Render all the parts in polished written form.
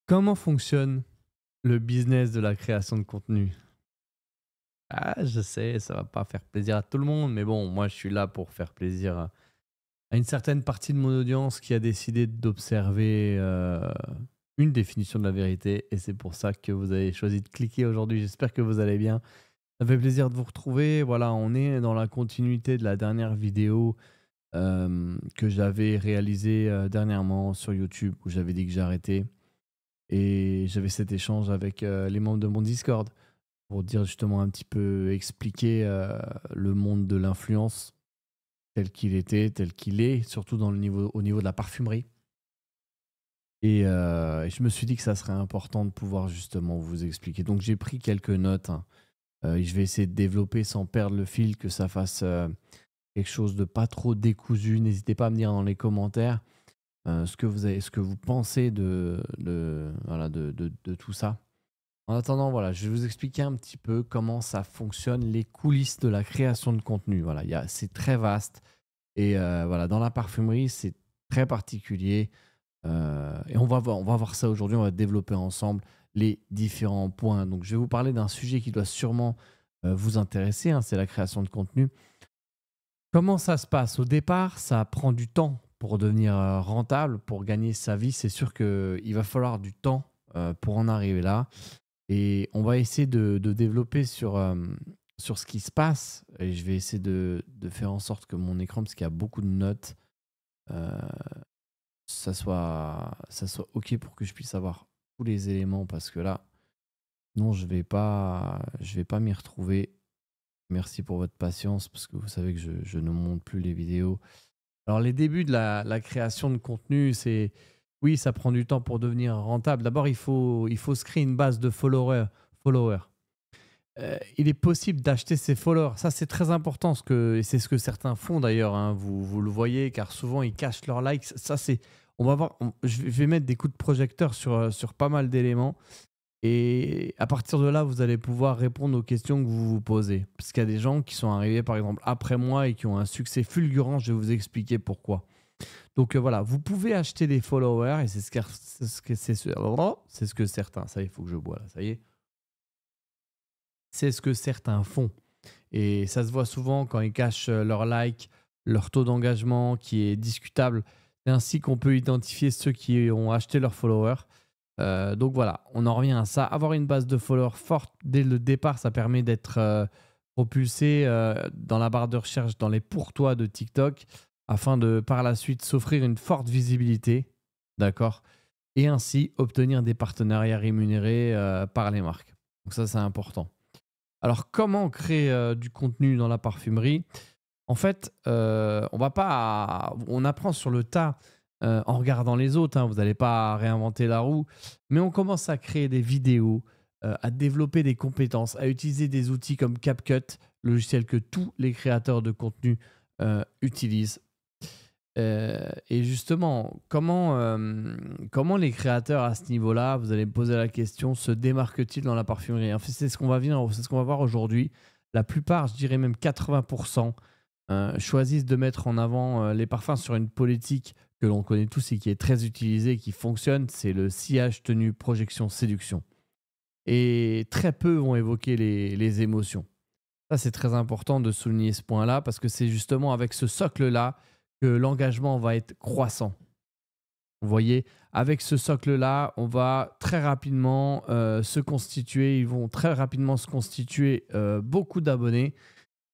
Comment fonctionne le business de la création de contenu? Ah, je sais, ça va pas faire plaisir à tout le monde, mais bon, moi, je suis là pour faire plaisir à une certaine partie de mon audience qui a décidé d'observer une définition de la vérité, et c'est pour ça que vous avez choisi de cliquer aujourd'hui. J'espère que vous allez bien. Ça fait plaisir de vous retrouver. Voilà, on est dans la continuité de la dernière vidéo que j'avais réalisée dernièrement sur YouTube, où j'avais dit que j'arrêtais. Et j'avais cet échange avec les membres de mon Discord pour dire justement un petit peu, expliquer le monde de l'influence tel qu'il était, tel qu'il est, surtout au niveau de la parfumerie. Et je me suis dit que ça serait important de pouvoir justement vous expliquer. Donc j'ai pris quelques notes, hein. Et je vais essayer de développer sans perdre le fil, que ça fasse quelque chose de pas trop décousu. N'hésitez pas à me dire dans les commentaires ce que vous pensez voilà, de tout ça. En attendant, voilà, je vais vous expliquer un petit peu comment ça fonctionne, les coulisses de la création de contenu. Voilà, c'est très vaste. Et voilà, dans la parfumerie, c'est très particulier. Et on va voir ça aujourd'hui. On va développer ensemble les différents points. Donc, je vais vous parler d'un sujet qui doit sûrement vous intéresser, hein, c'est la création de contenu. Comment ça se passe? Au départ, ça prend du temps pour devenir rentable, pour gagner sa vie. C'est sûr qu'il va falloir du temps pour en arriver là. Et on va essayer de développer sur ce qui se passe. Et je vais essayer de faire en sorte que mon écran, parce qu'il y a beaucoup de notes, euh, ça soit OK pour que je puisse avoir tous les éléments. Parce que là, non, je vais pas m'y retrouver. Merci pour votre patience, parce que vous savez que je ne monte plus les vidéos. Alors, les débuts de la création de contenu, c'est... Oui, ça prend du temps pour devenir rentable. D'abord, il faut se créer une base de followers. Il est possible d'acheter ses followers. Ça, c'est très important, et c'est ce que certains font d'ailleurs, hein. Vous le voyez, car souvent, ils cachent leurs likes. Ça, c'est... On va voir, je vais mettre des coups de projecteur sur pas mal d'éléments. Et à partir de là, vous allez pouvoir répondre aux questions que vous vous posez. Parce qu'il y a des gens qui sont arrivés, par exemple, après moi et qui ont un succès fulgurant. Je vais vous expliquer pourquoi. Donc voilà, vous pouvez acheter des followers, et c'est ce que certains... Ça y est, il faut que je bois là, ça y est. C'est ce que certains font. Et ça se voit souvent quand ils cachent leur like, leur taux d'engagement qui est discutable. C'est ainsi qu'on peut identifier ceux qui ont acheté leurs followers. Donc voilà, on en revient à ça. Avoir une base de followers forte dès le départ, ça permet d'être propulsé dans la barre de recherche, dans les pour-toi de TikTok, afin de par la suite s'offrir une forte visibilité, d'accord, et ainsi obtenir des partenariats rémunérés par les marques. Donc ça, c'est important. Alors, comment créer du contenu dans la parfumerie? En fait, on apprend sur le tas en regardant les autres, hein. Vous n'allez pas réinventer la roue, mais on commence à créer des vidéos, à développer des compétences, à utiliser des outils comme CapCut, logiciel que tous les créateurs de contenu utilisent. Et justement, comment les créateurs à ce niveau-là, vous allez me poser la question, se démarquent-ils dans la parfumerie? En fait, c'est ce qu'on va voir aujourd'hui. La plupart, je dirais même 80%, choisissent de mettre en avant les parfums sur une politique que l'on connaît tous et qui est très utilisée et qui fonctionne. C'est le sillage, tenue, projection, séduction. Et très peu vont évoquer les émotions. Ça, c'est très important de souligner ce point-là, parce que c'est justement avec ce socle-là que l'engagement va être croissant. Vous voyez, avec ce socle-là, on va très rapidement se constituer, ils vont très rapidement se constituer beaucoup d'abonnés.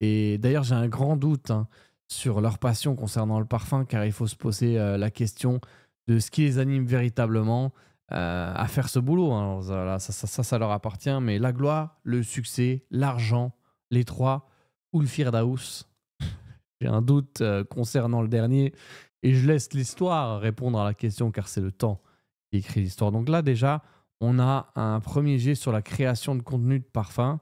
Et d'ailleurs, j'ai un grand doute, hein, sur leur passion concernant le parfum, car il faut se poser la question de ce qui les anime véritablement à faire ce boulot, hein. Alors, voilà, ça leur appartient, mais la gloire, le succès, l'argent, les trois, ou le Firdaus. J'ai un doute concernant le dernier, et je laisse l'histoire répondre à la question, car c'est le temps qui écrit l'histoire. Donc là, déjà, on a un premier jet sur la création de contenu de parfum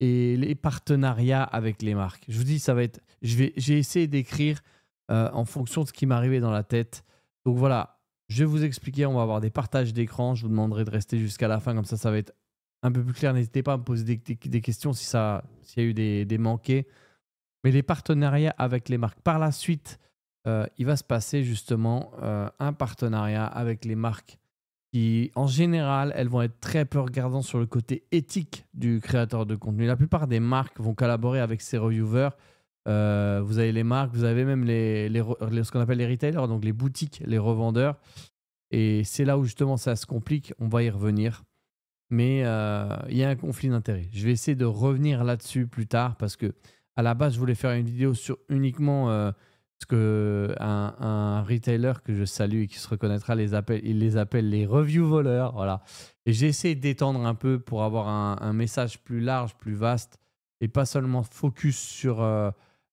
et les partenariats avec les marques. Je vous dis, ça va être... J'ai essayé d'écrire en fonction de ce qui m'arrivait dans la tête. Donc voilà, je vais vous expliquer. On va avoir des partages d'écran. Je vous demanderai de rester jusqu'à la fin, comme ça va être un peu plus clair. N'hésitez pas à me poser des questions s'il y a eu des manqués. Mais les partenariats avec les marques. Par la suite, il va se passer justement un partenariat avec les marques qui, en général, elles vont être très peu regardantes sur le côté éthique du créateur de contenu. La plupart des marques vont collaborer avec ces reviewers. Vous avez les marques, vous avez même ce qu'on appelle les retailers, donc les boutiques, les revendeurs. Et c'est là où justement ça se complique. On va y revenir. Mais il y a un conflit d'intérêts. Je vais essayer de revenir là-dessus plus tard parce que à la base, je voulais faire une vidéo sur uniquement ce que un retailer que je salue et qui se reconnaîtra il les appelle les review voleurs. Voilà. Et j'ai essayé d'étendre un peu pour avoir un message plus large, plus vaste et pas seulement focus sur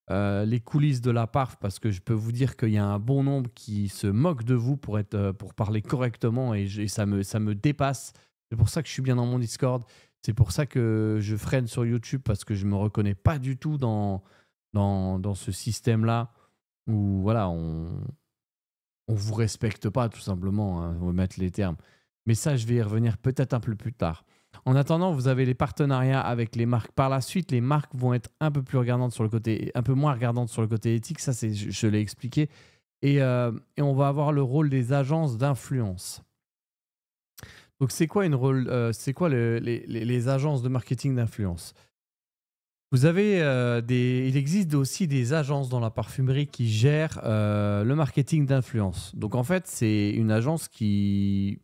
les coulisses de la parf parce que je peux vous dire qu'il y a un bon nombre qui se moquent de vous pour parler correctement et ça me dépasse. C'est pour ça que je suis bien dans mon Discord. C'est pour ça que je freine sur YouTube parce que je ne me reconnais pas du tout dans ce système-là où voilà, on vous respecte pas tout simplement, hein, on va mettre les termes. Mais ça, je vais y revenir peut-être un peu plus tard. En attendant, vous avez les partenariats avec les marques. Par la suite, les marques vont être un peu plus regardantes sur le côté, un peu moins regardantes sur le côté éthique. Ça, je l'ai expliqué. Et on va avoir le rôle des agences d'influence. Donc, c'est quoi les agences de marketing d'influence? Vous avez il existe aussi des agences dans la parfumerie qui gèrent le marketing d'influence. Donc en fait, c'est une agence qui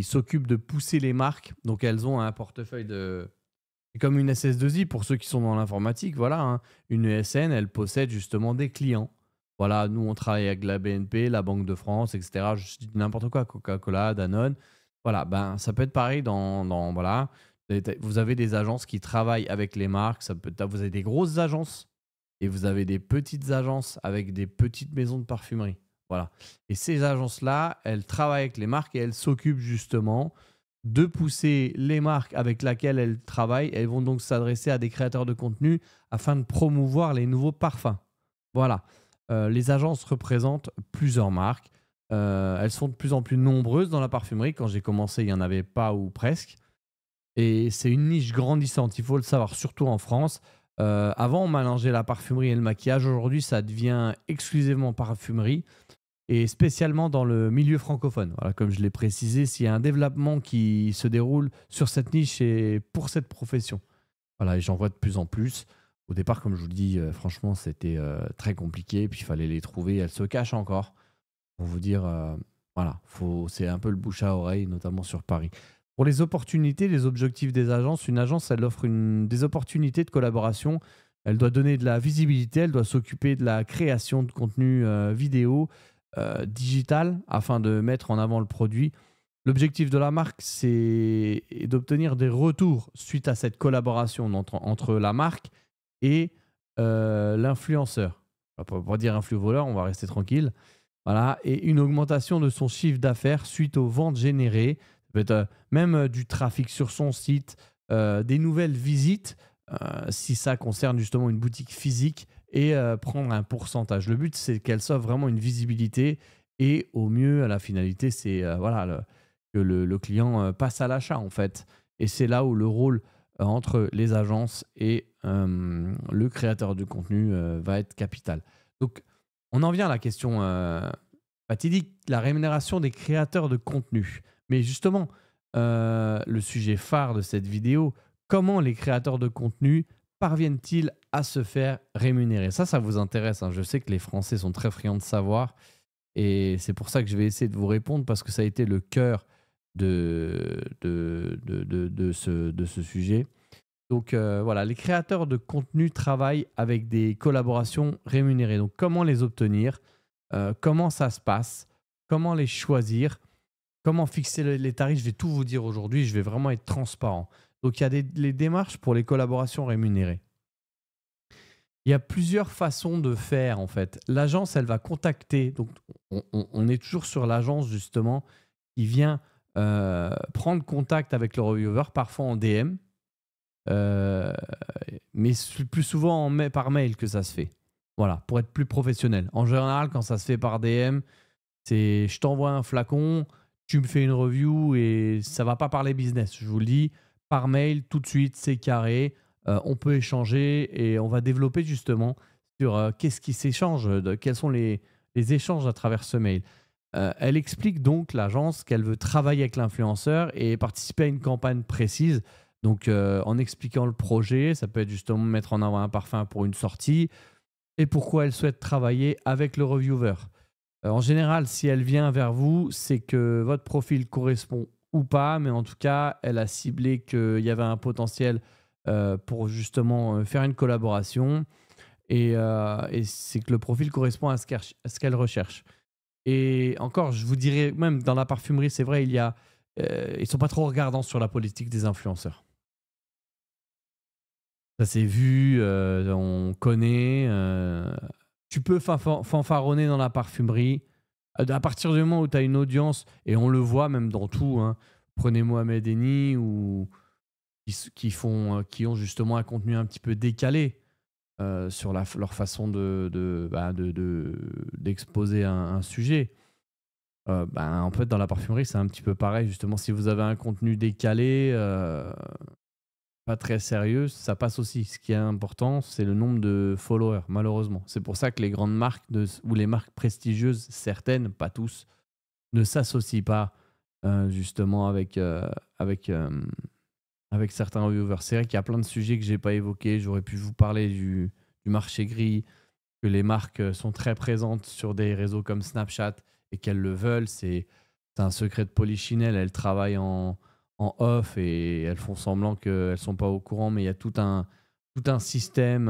s'occupe de pousser les marques. Donc elles ont un portefeuille de... C'est comme une SS2I pour ceux qui sont dans l'informatique. Voilà, hein. Une ESN, elle possède justement des clients. Voilà, nous on travaille avec la BNP, la Banque de France, etc. Je dis n'importe quoi, Coca-Cola, Danone. Voilà, ben ça peut être pareil voilà. Vous avez des agences qui travaillent avec les marques. Vous avez des grosses agences et vous avez des petites agences avec des petites maisons de parfumerie. Voilà. Et ces agences-là, elles travaillent avec les marques et elles s'occupent justement de pousser les marques avec lesquelles elles travaillent. Elles vont donc s'adresser à des créateurs de contenu afin de promouvoir les nouveaux parfums. Voilà. Les agences représentent plusieurs marques. Elles sont de plus en plus nombreuses dans la parfumerie. Quand j'ai commencé, il n'y en avait pas ou presque. Et c'est une niche grandissante, il faut le savoir, surtout en France. Avant, on mélangeait la parfumerie et le maquillage. Aujourd'hui, ça devient exclusivement parfumerie et spécialement dans le milieu francophone. Voilà, comme je l'ai précisé, s'il y a un développement qui se déroule sur cette niche et pour cette profession. Voilà, et j'en vois de plus en plus. Au départ, comme je vous le dis, franchement, c'était très compliqué. Puis il fallait les trouver. Elles se cachent encore. Pour vous dire, voilà, c'est un peu le bouche à oreille, notamment sur Paris. Pour les opportunités, les objectifs des agences, une agence, elle offre des opportunités de collaboration. Elle doit donner de la visibilité, elle doit s'occuper de la création de contenu vidéo, digital, afin de mettre en avant le produit. L'objectif de la marque, c'est d'obtenir des retours suite à cette collaboration entre la marque et l'influenceur. On va pas dire influ-voleur, on va rester tranquille. Voilà, et une augmentation de son chiffre d'affaires suite aux ventes générées. Ça peut être même du trafic sur son site, des nouvelles visites, si ça concerne justement une boutique physique, et prendre un pourcentage. Le but, c'est qu'elle soit vraiment une visibilité et au mieux, à la finalité, c'est que le client passe à l'achat en fait. Et c'est là où le rôle entre les agences et le créateur de contenu va être capital. Donc, on en vient à la question fatidique, la rémunération des créateurs de contenu. Mais justement, le sujet phare de cette vidéo, comment les créateurs de contenu parviennent-ils à se faire rémunérer? Ça vous intéresse, hein. Je sais que les Français sont très friands de savoir et c'est pour ça que je vais essayer de vous répondre parce que ça a été le cœur de ce sujet. Donc voilà, les créateurs de contenu travaillent avec des collaborations rémunérées. Donc comment les obtenir? Comment ça se passe? Comment les choisir? Comment fixer les tarifs? Je vais tout vous dire aujourd'hui, je vais vraiment être transparent. Donc il y a les démarches pour les collaborations rémunérées. Il y a plusieurs façons de faire en fait. L'agence, elle va contacter, donc on est toujours sur l'agence justement, qui vient prendre contact avec le reviewer, parfois en DM. Mais plus souvent par mail que ça se fait. Voilà, pour être plus professionnel. En général, quand ça se fait par DM, c'est je t'envoie un flacon, tu me fais une review et ça va pas parler business. Je vous le dis, par mail, tout de suite, c'est carré. On peut échanger et on va développer justement sur qu'est-ce qui s'échange, quels sont les échanges à travers ce mail. Elle explique donc, l'agence, qu'elle veut travailler avec l'influenceur et participer à une campagne précise. Donc, en expliquant le projet, ça peut être justement mettre en avant un parfum pour une sortie et pourquoi elle souhaite travailler avec le reviewer. En général, si elle vient vers vous, c'est que votre profil correspond ou pas, mais en tout cas, elle a ciblé qu'il y avait un potentiel pour justement faire une collaboration et c'est que le profil correspond à ce qu'elle recherche. Et encore, je vous dirais, même dans la parfumerie, c'est vrai, ils sont pas trop regardants sur la politique des influenceurs. Ça s'est vu, on connaît. Tu peux fanfaronner dans la parfumerie. À partir du moment où tu as une audience, et on le voit même dans tout, hein, prenez Mohamed Eni, ou qui ont justement un contenu un petit peu décalé sur leur façon d'exposer un sujet. En fait, dans la parfumerie, c'est un petit peu pareil. Justement, si vous avez un contenu décalé, pas très sérieux, ça passe aussi. Ce qui est important, c'est le nombre de followers, malheureusement. C'est pour ça que les grandes marques ou les marques prestigieuses, certaines, pas tous, ne s'associent pas justement avec certains reviewers. C'est vrai qu'il y a plein de sujets que j'ai pas évoqués. J'aurais pu vous parler du marché gris, que les marques sont très présentes sur des réseaux comme Snapchat et qu'elles le veulent. C'est un secret de polichinelle. Elles travaillent en off et elles font semblant qu'elles ne sont pas au courant, mais il y a tout un système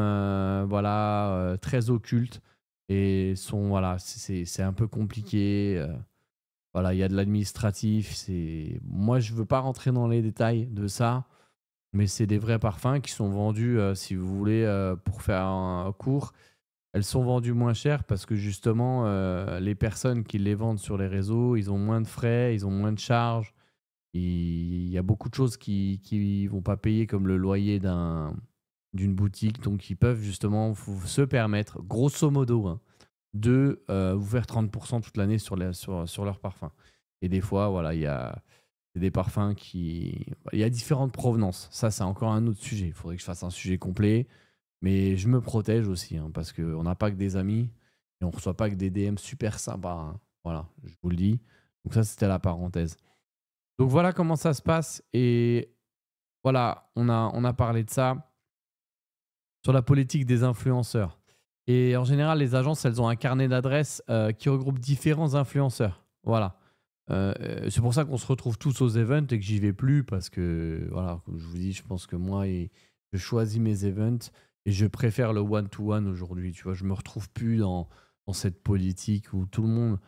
très occulte et voilà, c'est un peu compliqué. Voilà, il y a de l'administratif. Moi, je ne veux pas rentrer dans les détails de ça, mais c'est des vrais parfums qui sont vendus, si vous voulez, pour faire un cours. Elles sont vendues moins cher parce que justement, les personnes qui les vendent sur les réseaux, ils ont moins de frais, ils ont moins de charges. Il y a beaucoup de choses qui vont pas payer, comme le loyer d'une boutique. Donc, ils peuvent justement se permettre, grosso modo, hein, de vous faire 30% toute l'année sur leurs parfums. Et des fois, voilà, c'est des parfums il y a différentes provenances. Ça, c'est encore un autre sujet. Il faudrait que je fasse un sujet complet. Mais je me protège aussi, hein, parce qu'on n'a pas que des amis et on ne reçoit pas que des DM super sympas, hein. Voilà, je vous le dis. Donc ça, c'était la parenthèse. Donc voilà comment ça se passe. Et voilà, on a parlé de ça sur la politique des influenceurs. Et en général, les agences, elles ont un carnet d'adresses qui regroupe différents influenceurs. Voilà. C'est pour ça qu'on se retrouve tous aux events et que j'y vais plus parce que, voilà, comme je vous dis, je pense que moi, je choisis mes events et je préfère le one-to-one aujourd'hui. Tu vois, je me retrouve plus dans cette politique où tout le monde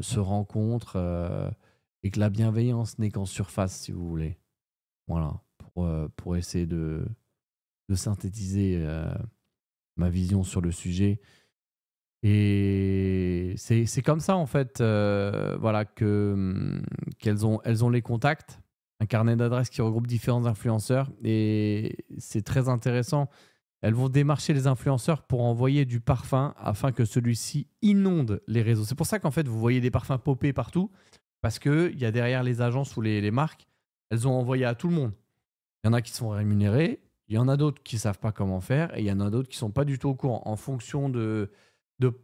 se rencontre et que la bienveillance n'est qu'en surface, si vous voulez. Voilà, pour essayer de synthétiser ma vision sur le sujet. Et c'est comme ça, en fait, voilà, qu'elles ont les contacts, un carnet d'adresses qui regroupe différents influenceurs. Et c'est très intéressant. Elles vont démarcher les influenceurs pour envoyer du parfum afin que celui-ci inonde les réseaux. C'est pour ça qu'en fait, vous voyez des parfums popper partout, parce qu'il y a derrière les agences ou les marques, elles ont envoyé à tout le monde. Il y en a qui sont rémunérés, il y en a d'autres qui ne savent pas comment faire, et il y en a d'autres qui ne sont pas du tout au courant, en fonction de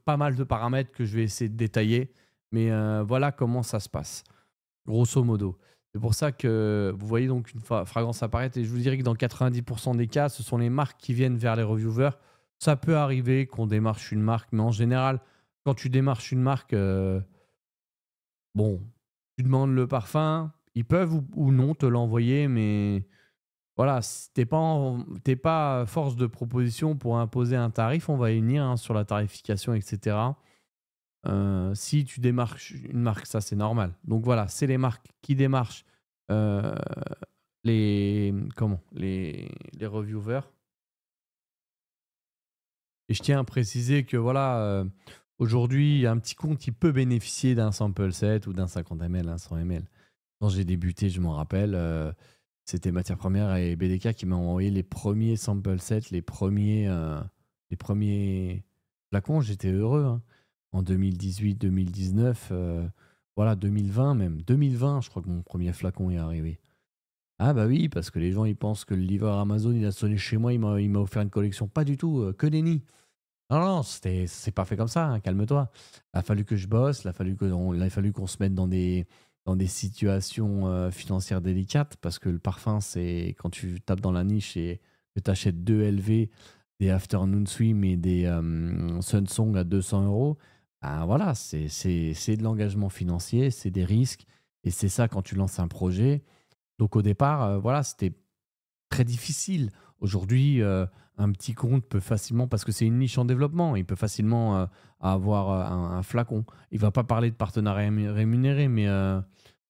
pas mal de paramètres que je vais essayer de détailler. Mais voilà comment ça se passe, grosso modo. C'est pour ça que vous voyez donc une fragrance apparaître, et je vous dirais que dans 90% des cas, ce sont les marques qui viennent vers les reviewers. Ça peut arriver qu'on démarche une marque, mais en général, quand tu démarches une marque, bon, tu demandes le parfum, ils peuvent ou non te l'envoyer, mais voilà, si t'es pas force de proposition pour imposer un tarif, on va y venir, hein, sur la tarification, etc. Si tu démarches une marque, ça c'est normal. Donc voilà, c'est les marques qui démarchent euh, les reviewers. Et je tiens à préciser que voilà, aujourd'hui, un petit compte qui peut bénéficier d'un sample set ou d'un 50 ml, un 100 ml. Quand j'ai débuté, je m'en rappelle, c'était Matières Premières et BDK qui m'ont envoyé les premiers sample sets, les premiers flacons. J'étais heureux, hein. En 2018, 2019, voilà, 2020 même. 2020, je crois que mon premier flacon est arrivé. Ah bah oui, parce que les gens, ils pensent que le livreur Amazon, il a sonné chez moi, il m'a offert une collection. Pas du tout, que nenni. Non, non, c'est pas fait comme ça, hein, calme-toi. Il a fallu que je bosse, il a fallu qu'on se mette dans des situations financières délicates parce que le parfum, c'est quand tu tapes dans la niche et que tu achètes deux LV, des Afternoon Swim et des Sunsong à 200 euros, ben voilà, c'est de l'engagement financier, c'est des risques et c'est ça quand tu lances un projet. Donc au départ, voilà, c'était très difficile. Aujourd'hui, un petit compte peut facilement, parce que c'est une niche en développement, il peut facilement avoir un flacon. Il va pas parler de partenariat rémunéré, mais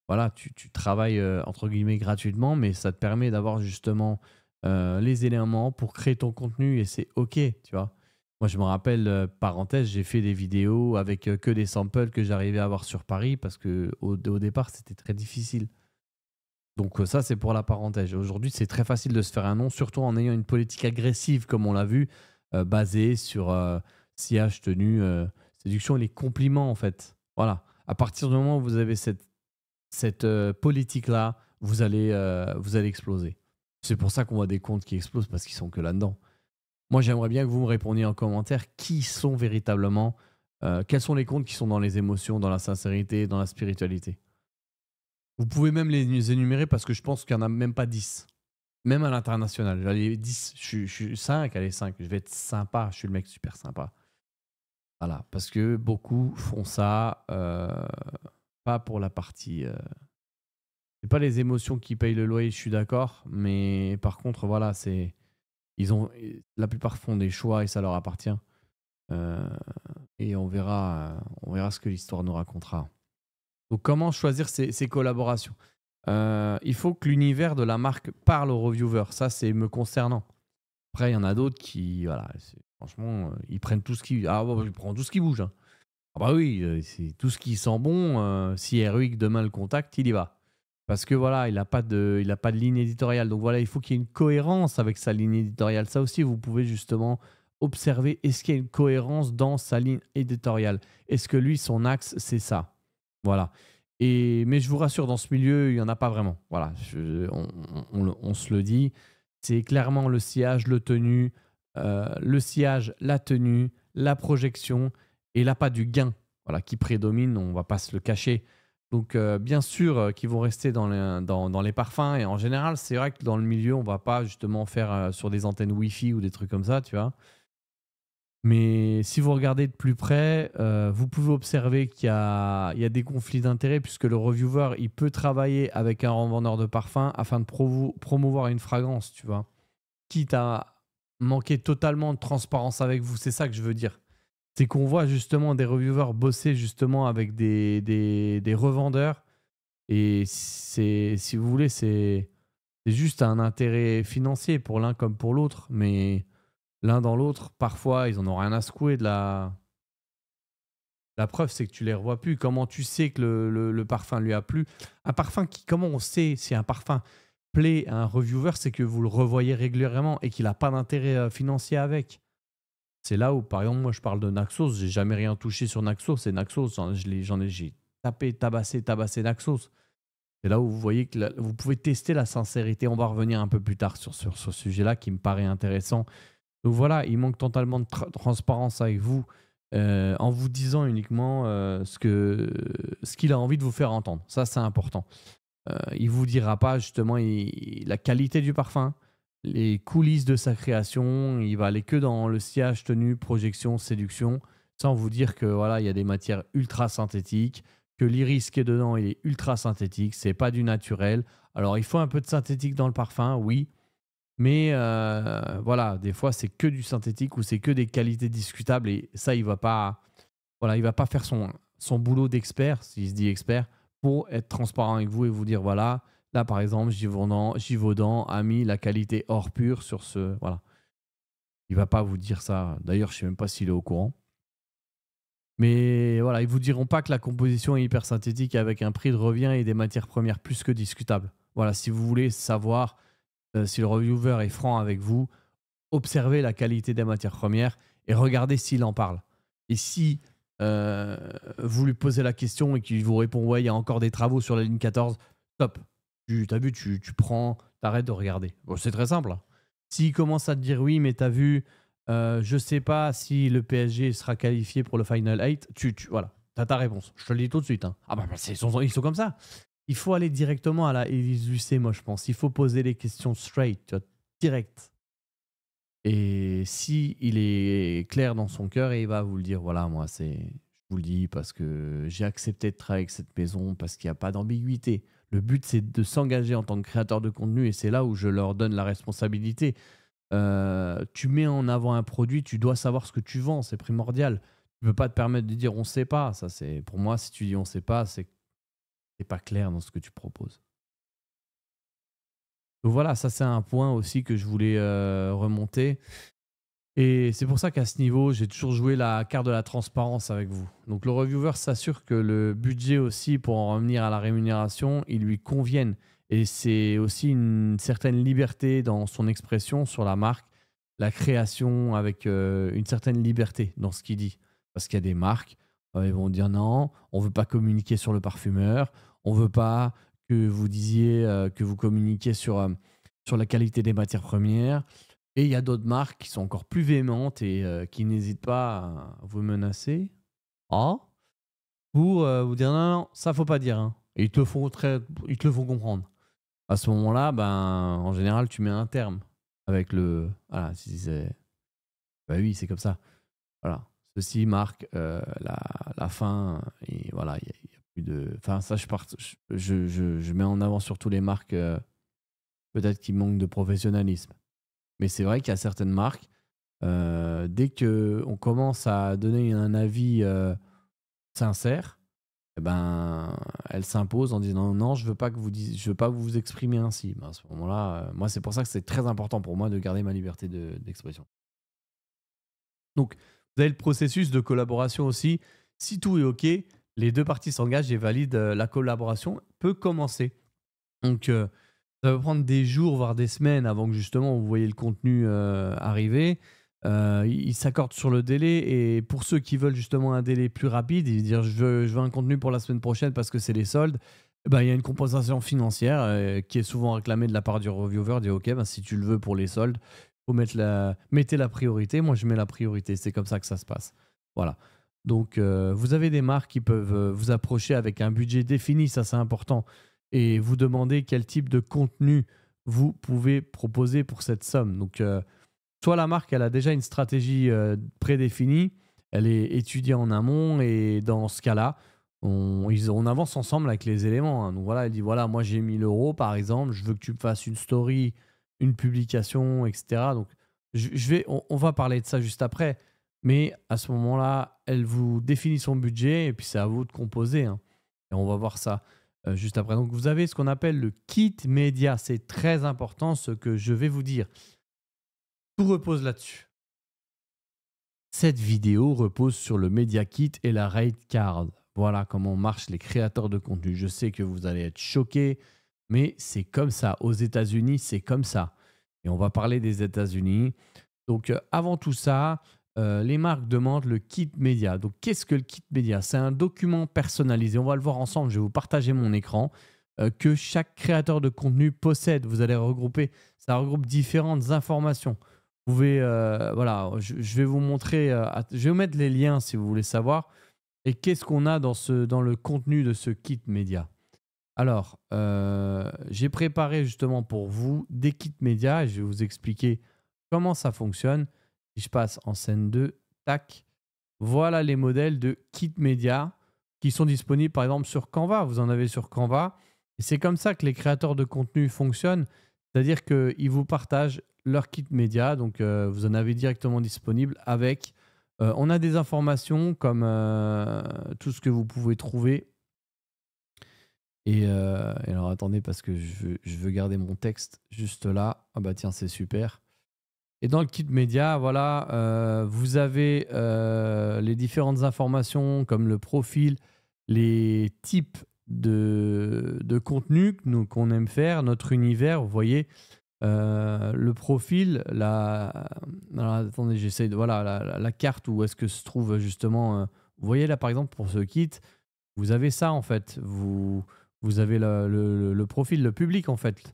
voilà, tu travailles entre guillemets gratuitement, mais ça te permet d'avoir justement les éléments pour créer ton contenu et c'est OK, tu vois. Moi, je me rappelle, parenthèse, j'ai fait des vidéos avec que des samples que j'arrivais à avoir sur Paris parce que au départ, c'était très difficile. Donc ça, c'est pour la parenthèse. Aujourd'hui, c'est très facile de se faire un nom, surtout en ayant une politique agressive, comme on l'a vu, basée sur sillage, tenue, séduction et les compliments, en fait. Voilà. À partir du moment où vous avez cette politique-là, vous allez exploser. C'est pour ça qu'on voit des comptes qui explosent, parce qu'ils sont que là-dedans. Moi, j'aimerais bien que vous me répondiez en commentaire qui sont véritablement, quels sont les comptes qui sont dans les émotions, dans la sincérité, dans la spiritualité. Vous pouvez même les énumérer parce que je pense qu'il n'y en a même pas 10. Même à l'international. J'allais 10, je suis 5, allez 5. Je vais être sympa, je suis le mec super sympa. Voilà, parce que beaucoup font ça, pas pour la partie... c'est pas les émotions qui payent le loyer, je suis d'accord, mais par contre, voilà, c'est... La plupart font des choix et ça leur appartient. Euh, et on verra ce que l'histoire nous racontera. Donc, comment choisir ces collaborations? Il faut que l'univers de la marque parle aux reviewers. Ça, c'est me concernant. Après, il y en a d'autres qui, voilà, franchement, ils prennent tout ce qui... Ah, bah, ils prennent tout ce qui bouge, hein. Ah bah oui, c'est tout ce qui sent bon. Si Heroic demain le contacte, il y va. Parce que voilà, il a pas de ligne éditoriale. Donc voilà, il faut qu'il y ait une cohérence avec sa ligne éditoriale. Ça aussi, vous pouvez justement observer, est-ce qu'il y a une cohérence dans sa ligne éditoriale? Est-ce que lui, son axe, c'est ça? Voilà. Mais je vous rassure, dans ce milieu, il n'y en a pas vraiment. Voilà, on se le dit. C'est clairement le sillage, le sillage, la tenue, la projection et l'appât du gain, voilà, qui prédomine, on ne va pas se le cacher. Donc, bien sûr, qu'ils vont rester dans les parfums. Et en général, c'est vrai que dans le milieu, on ne va pas justement faire sur des antennes Wi-Fi ou des trucs comme ça, tu vois. Mais si vous regardez de plus près, vous pouvez observer il y a des conflits d'intérêts puisque le reviewer, il peut travailler avec un revendeur de parfum afin de promouvoir une fragrance, tu vois. Quitte à manquer totalement de transparence avec vous, c'est ça que je veux dire. C'est qu'on voit justement des reviewers bosser justement avec des revendeurs et si vous voulez, c'est juste un intérêt financier pour l'un comme pour l'autre, mais l'un dans l'autre, parfois, ils en ont rien à secouer de la preuve, c'est que tu les revois plus. Comment tu sais que le parfum lui a plu? Un parfum qui, comment on sait si un parfum plaît à un reviewer, c'est que vous le revoyez régulièrement et qu'il n'a pas d'intérêt financier avec. C'est là où, par exemple, moi, je parle de Naxos. J'ai jamais rien touché sur Naxos. C'est Naxos. J'ai tapé, tabassé Naxos. C'est là où vous voyez que vous pouvez tester la sincérité. On va revenir un peu plus tard sur ce sujet-là qui me paraît intéressant. Donc voilà, il manque totalement de transparence avec vous en vous disant uniquement ce qu'il a envie de vous faire entendre. Ça, c'est important. Il vous dira pas justement la qualité du parfum, les coulisses de sa création. Il va aller que dans le sillage, tenue, projection, séduction, sans vous dire que voilà, il y a des matières ultra synthétiques, que l'iris qui est dedans, il est ultra synthétique. C'est pas du naturel. Alors, il faut un peu de synthétique dans le parfum, oui, mais voilà, des fois, c'est que du synthétique ou c'est que des qualités discutables et ça, il va pas, voilà, il va pas faire son boulot d'expert, s'il se dit expert, pour être transparent avec vous et vous dire voilà, là par exemple, Givaudan a mis la qualité or pur sur ce, voilà. Il va pas vous dire ça. D'ailleurs, je sais même pas s'il est au courant. Mais voilà, ils vous diront pas que la composition est hyper synthétique avec un prix de revient et des matières premières plus que discutables. Voilà, si vous voulez savoir si le reviewer est franc avec vous, observez la qualité des matières premières et regardez s'il en parle. Et si vous lui posez la question et qu'il vous répond ouais, il y a encore des travaux sur la ligne 14, stop. T'as vu, tu prends, t'arrêtes de regarder. Bon, c'est très simple, hein. S'il commence à te dire oui, mais t'as vu, Je sais pas si le PSG sera qualifié pour le Final 8. Voilà, tu as ta réponse. Je te le dis tout de suite, hein. Ah bah, ils sont comme ça. Il faut aller directement à la Élise Lucet, moi, je pense. Il faut poser les questions straight, tu vois, direct. Et si il est clair dans son cœur, et il va vous le dire, voilà, moi, je vous le dis parce que j'ai accepté de travailler avec cette maison, parce qu'il n'y a pas d'ambiguïté. Le but, c'est de s'engager en tant que créateur de contenu, et c'est là où je leur donne la responsabilité. Tu mets en avant un produit, tu dois savoir ce que tu vends, c'est primordial. Tu ne peux pas te permettre de dire on ne sait pas. Ça, c'est pour moi, si tu dis on ne sait pas, c'est que tu n'es pas clair dans ce que tu proposes. Donc voilà, ça c'est un point aussi que je voulais remonter. Et c'est pour ça qu'à ce niveau, j'ai toujours joué la carte de la transparence avec vous. Donc le reviewer s'assure que le budget aussi, pour en revenir à la rémunération, il lui convienne. Et c'est aussi une certaine liberté dans son expression sur la marque, la création avec une certaine liberté dans ce qu'il dit. Parce qu'il y a des marques, ils vont dire non, on ne veut pas communiquer sur le parfumeur, on ne veut pas que vous disiez que vous communiquiez sur la qualité des matières premières. Et il y a d'autres marques qui sont encore plus véhémentes et qui n'hésitent pas à vous menacer pour vous dire non, non, ça faut pas dire, hein. Et ils te le font comprendre. À ce moment-là, ben, en général, tu mets un terme avec le. Voilà, si c'est. Bah oui, c'est comme ça. Voilà. Ceci marque la fin. Et voilà, il y a plus de. Enfin, ça, je mets en avant surtout les marques peut-être qui manquent de professionnalisme. Mais c'est vrai qu'il y a certaines marques, dès qu'on commence à donner un avis sincère, eh ben, elles s'imposent en disant non, je veux pas que je veux pas que vous vous exprimez ainsi. Ben, à ce moment-là, moi, c'est pour ça que c'est très important pour moi de garder ma liberté d'expression. Donc, vous avez le processus de collaboration aussi. Si tout est OK, les deux parties s'engagent et valident, la collaboration peut commencer. Donc, ça peut prendre des jours, voire des semaines avant que justement vous voyez le contenu arriver. Ils s'accordent sur le délai et pour ceux qui veulent justement un délai plus rapide, ils disent je veux un contenu pour la semaine prochaine parce que c'est les soldes. Eh ben, il y a une compensation financière qui est souvent réclamée de la part du reviewer. Dit ok, ben, si tu le veux pour les soldes, faut mettez la priorité. Moi, je mets la priorité. C'est comme ça que ça se passe. Voilà. Donc, vous avez des marques qui peuvent vous approcher avec un budget défini, ça c'est important, et vous demander quel type de contenu vous pouvez proposer pour cette somme. Donc, soit la marque, elle a déjà une stratégie prédéfinie, elle est étudiée en amont, et dans ce cas-là, on avance ensemble avec les éléments, hein. Donc voilà, elle dit voilà, moi j'ai 1000 euros par exemple, je veux que tu me fasses une story, une publication, etc. Donc on va parler de ça juste après, mais à ce moment-là, elle vous définit son budget et puis c'est à vous de composer, hein. Et on va voir ça juste après. Donc vous avez ce qu'on appelle le kit média, c'est très important ce que je vais vous dire. Tout repose là-dessus. Cette vidéo repose sur le Media Kit et la Rate Card. Voilà comment marchent les créateurs de contenu. Je sais que vous allez être choqués, mais c'est comme ça. Aux États-Unis, c'est comme ça. Et on va parler des États-Unis. Donc, avant tout ça, les marques demandent le kit média. Donc, qu'est-ce que le kit média? C'est un document personnalisé. On va le voir ensemble. Je vais vous partager mon écran que chaque créateur de contenu possède. Vous allez regrouper. Ça regroupe différentes informations. Vous pouvez, voilà, je vais vous montrer, je vais vous mettre les liens si vous voulez savoir. Et qu'est-ce qu'on a dans le contenu de ce kit média? Alors, j'ai préparé justement pour vous des kits médias et je vais vous expliquer comment ça fonctionne. Si je passe en scène 2, tac, voilà les modèles de kits médias qui sont disponibles par exemple sur Canva. Vous en avez sur Canva. Et c'est comme ça que les créateurs de contenu fonctionnent. C'est-à-dire qu'ils vous partagent leur kit média. Donc, vous en avez directement disponible avec. On a des informations comme tout ce que vous pouvez trouver. Et alors, attendez, parce que je veux garder mon texte juste là. Ah bah tiens, c'est super. Et dans le kit média, voilà, vous avez les différentes informations comme le profil, les types de contenu qu'on aime faire, notre univers, vous voyez, le profil, alors, attendez, j'essaie de, voilà, la carte où est-ce que se trouve justement, vous voyez là par exemple pour ce kit, vous avez ça en fait, vous avez le profil, le public en fait.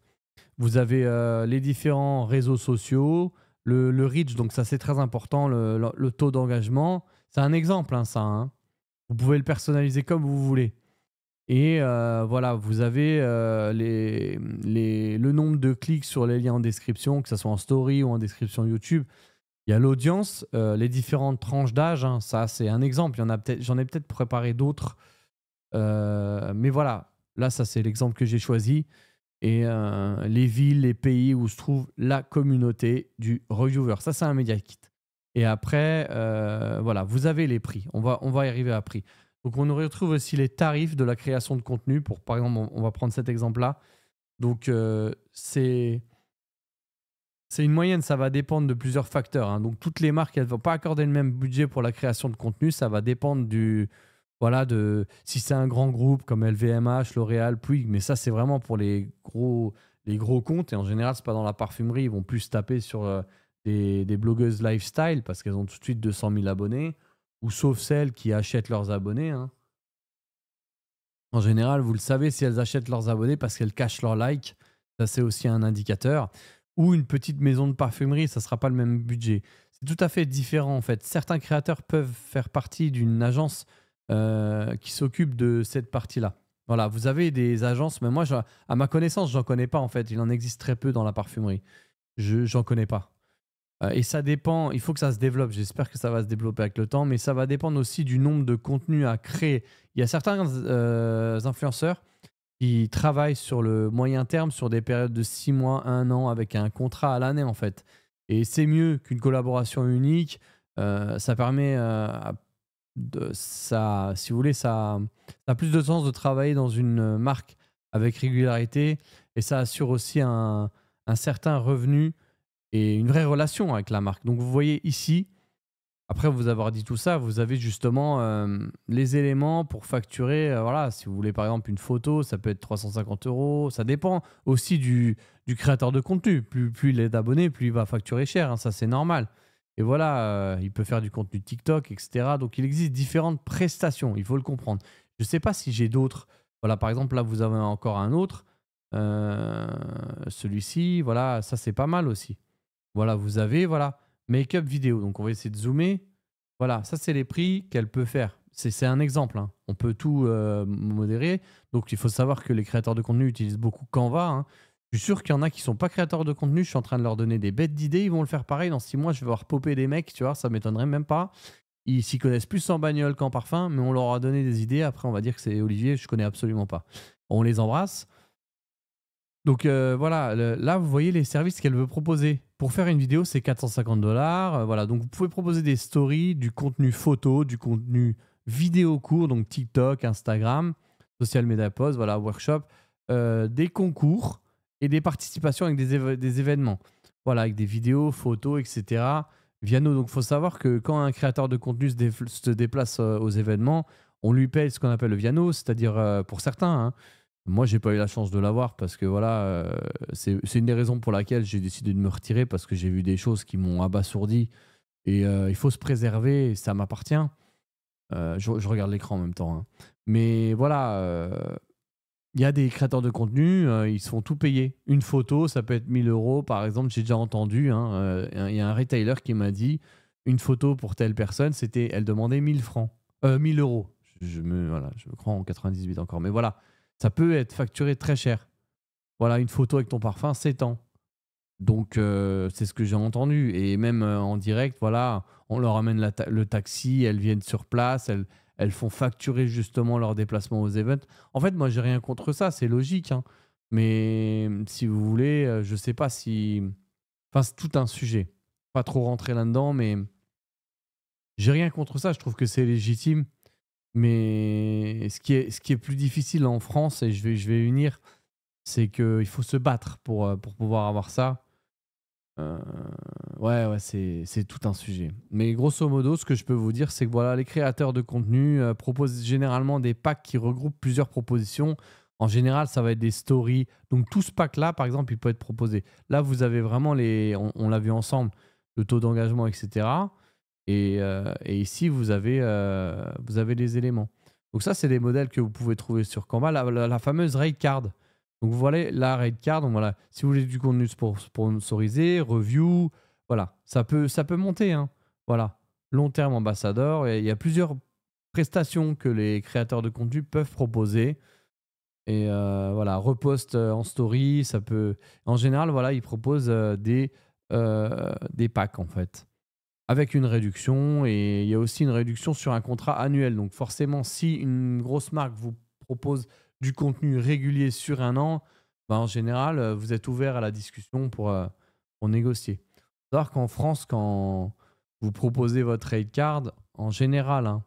Vous avez les différents réseaux sociaux, le reach, donc ça c'est très important, le taux d'engagement. C'est un exemple, hein, ça, hein. Vous pouvez le personnaliser comme vous voulez. Et voilà, vous avez le nombre de clics sur les liens en description, que ce soit en story ou en description YouTube. Il y a l'audience, les différentes tranches d'âge, hein, ça c'est un exemple. J'en ai peut-être préparé d'autres. Mais voilà, là ça c'est l'exemple que j'ai choisi. Et les villes, les pays où se trouve la communauté du reviewer. Ça c'est un Media Kit. Et après, voilà, vous avez les prix. On va y arriver à prix. Donc on retrouve aussi les tarifs de la création de contenu. Pour, par exemple, on va prendre cet exemple-là. Donc c'est une moyenne, ça va dépendre de plusieurs facteurs, hein. Donc toutes les marques, elles ne vont pas accorder le même budget pour la création de contenu. Ça va dépendre voilà, de si c'est un grand groupe comme LVMH, L'Oréal, Puig. Mais ça, c'est vraiment pour les gros comptes. Et en général, c'est pas dans la parfumerie. Ils vont plus taper sur des blogueuses lifestyle parce qu'elles ont tout de suite 200 000 abonnés. Ou sauf celles qui achètent leurs abonnés, hein. En général, vous le savez, si elles achètent leurs abonnés parce qu'elles cachent leurs likes, ça c'est aussi un indicateur. Ou une petite maison de parfumerie, ça ne sera pas le même budget. C'est tout à fait différent en fait. Certains créateurs peuvent faire partie d'une agence qui s'occupe de cette partie-là. Voilà, vous avez des agences, mais moi, à ma connaissance, j'en connais pas en fait. Il en existe très peu dans la parfumerie. J'en connais pas. Et ça dépend, il faut que ça se développe. J'espère que ça va se développer avec le temps, mais ça va dépendre aussi du nombre de contenus à créer. Il y a certains influenceurs qui travaillent sur le moyen terme, sur des périodes de 6 mois, 1 an, avec un contrat à l'année en fait. Et c'est mieux qu'une collaboration unique. Ça permet, si vous voulez, ça a plus de sens de travailler dans une marque avec régularité et ça assure aussi un certain revenu et une vraie relation avec la marque. Donc vous voyez ici, après vous avoir dit tout ça, vous avez justement les éléments pour facturer. Voilà, si vous voulez par exemple une photo, ça peut être 350 euros. Ça dépend aussi du créateur de contenu. Plus il est d'abonnés, plus il va facturer cher, hein, ça c'est normal. Et voilà, il peut faire du contenu TikTok, etc. Donc il existe différentes prestations, il faut le comprendre. Je ne sais pas si j'ai d'autres. Voilà, par exemple là vous avez encore un autre. Celui-ci, voilà, ça c'est pas mal aussi. Voilà, vous avez, voilà, make-up vidéo. Donc, on va essayer de zoomer. Voilà, ça, c'est les prix qu'elle peut faire. C'est un exemple, hein. On peut tout modérer. Donc, il faut savoir que les créateurs de contenu utilisent beaucoup Canva, hein. Je suis sûr qu'il y en a qui ne sont pas créateurs de contenu. Je suis en train de leur donner des bêtes d'idées. Ils vont le faire pareil. Dans 6 mois, je vais voir popper des mecs, tu vois, ça m'étonnerait même pas. Ils s'y connaissent plus en bagnole qu'en parfum, mais on leur a donné des idées. Après, on va dire que c'est Olivier, je connais absolument pas. On les embrasse. Donc voilà, là vous voyez les services qu'elle veut proposer. Pour faire une vidéo, c'est 450 $. Voilà, donc vous pouvez proposer des stories, du contenu photo, du contenu vidéo court, donc TikTok, Instagram, social media post, voilà, workshop, des concours et des participations avec des événements. Voilà, avec des vidéos, photos, etc. Viano, donc il faut savoir que quand un créateur de contenu se déplace aux événements, on lui paye ce qu'on appelle le Viano, c'est-à-dire pour certains, hein. Moi, j'ai pas eu la chance de l'avoir parce que voilà, c'est une des raisons pour laquelle j'ai décidé de me retirer parce que j'ai vu des choses qui m'ont abasourdi et il faut se préserver, et ça m'appartient. Je regarde l'écran en même temps, hein. Mais voilà, il y a des créateurs de contenu, ils se font tout payer. Une photo, ça peut être 1 000 euros par exemple, j'ai déjà entendu, hein, il y a un retailer qui m'a dit une photo pour telle personne, elle demandait 1 000 francs, 1 000 euros. Voilà, je me crois en 98 encore, mais voilà. Ça peut être facturé très cher. Voilà, une photo avec ton parfum, 7 ans. Donc, c'est ce que j'ai entendu. Et même en direct, voilà, on leur amène le taxi, elles viennent sur place, elles font facturer justement leur déplacement aux events. En fait, moi, j'ai rien contre ça, c'est logique, hein. Mais si vous voulez, je sais pas si. Enfin, c'est tout un sujet. Pas trop rentrer là-dedans, mais j'ai rien contre ça. Je trouve que c'est légitime. Mais ce qui est plus difficile en France, et je vais unir, c'est qu'il faut se battre pour pouvoir avoir ça. Euh, ouais, ouais, c'est tout un sujet. Mais grosso modo, ce que je peux vous dire, c'est que voilà, les créateurs de contenu proposent généralement des packs qui regroupent plusieurs propositions. En général, ça va être des stories. Donc tout ce pack-là, par exemple, il peut être proposé. Là, vous avez vraiment on l'a vu ensemble, le taux d'engagement, etc. Et ici, vous avez les éléments. Donc ça, c'est des modèles que vous pouvez trouver sur Canva. La fameuse rate card. Donc voilà la rate card. Donc voilà, si vous voulez du contenu sponsorisé, review, Voilà, ça peut monter, hein. Voilà, long terme ambassadeur et il y a plusieurs prestations que les créateurs de contenu peuvent proposer et voilà, repost, en story, ça peut en général, voilà, ils proposent, des packs, en fait, avec une réduction et il y a aussi une réduction sur un contrat annuel. Donc forcément, si une grosse marque vous propose du contenu régulier sur un an, bah, en général, vous êtes ouvert à la discussion pour négocier. Faut savoir qu'en France, quand vous proposez votre rate card, en général, hein,